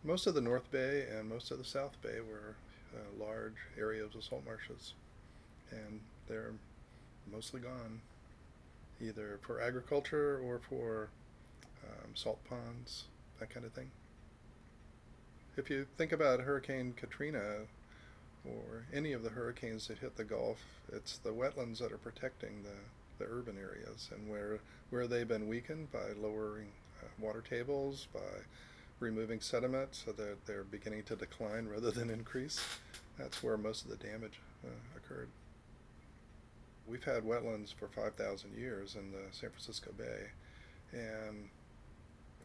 Most of the North Bay and most of the South Bay were large areas of salt marshes, and they're mostly gone, either for agriculture or for salt ponds, that kind of thing. If you think about Hurricane Katrina or any of the hurricanes that hit the Gulf, it's the wetlands that are protecting the urban areas, and where they've been weakened by lowering water tables, by removing sediment so that they're beginning to decline rather than increase. That's where most of the damage occurred. We've had wetlands for 5,000 years in the San Francisco Bay, and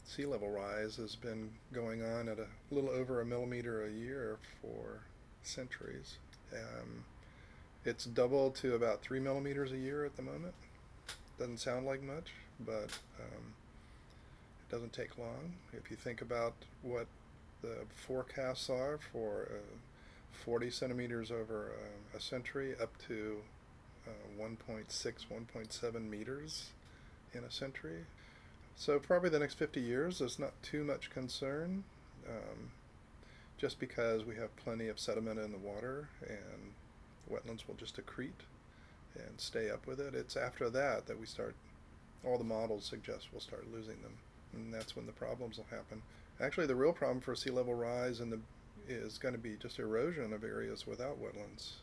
sea level rise has been going on at a little over a millimeter a year for centuries. Um, it's doubled to about 3 millimeters a year at the moment. Doesn't sound like much, but it doesn't take long. If you think about what the forecasts are for 40 centimeters over a century up to 1.6, 1.7 meters in a century. So probably the next 50 years there's not too much concern, um, just because we have plenty of sediment in the water and wetlands will just accrete and stay up with it. It's after that that we start, all the models suggest we'll start losing them, and that's when the problems will happen. Actually, the real problem for sea level rise is going to be just erosion of areas without wetlands,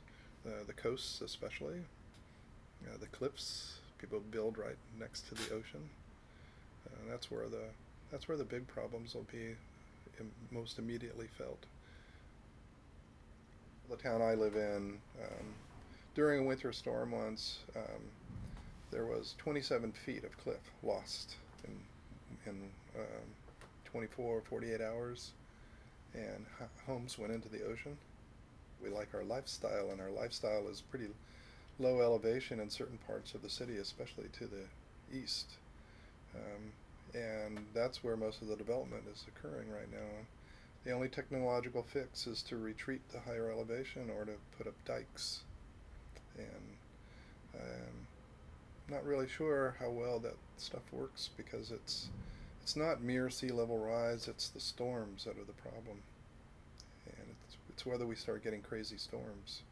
the coasts especially, the cliffs. People build right next to the ocean. That's where the big problems will be most immediately felt. The town I live in, during a winter storm once, there was 27 feet of cliff lost in 24 or 48 hours, and homes went into the ocean. We like our lifestyle, and our lifestyle is pretty low elevation in certain parts of the city, especially to the east. And that's where most of the development is occurring right now. The only technological fix is to retreat to higher elevation or to put up dikes. And not really sure how well that stuff works, because it's not mere sea level rise, it's the storms that are the problem. And it's whether we start getting crazy storms.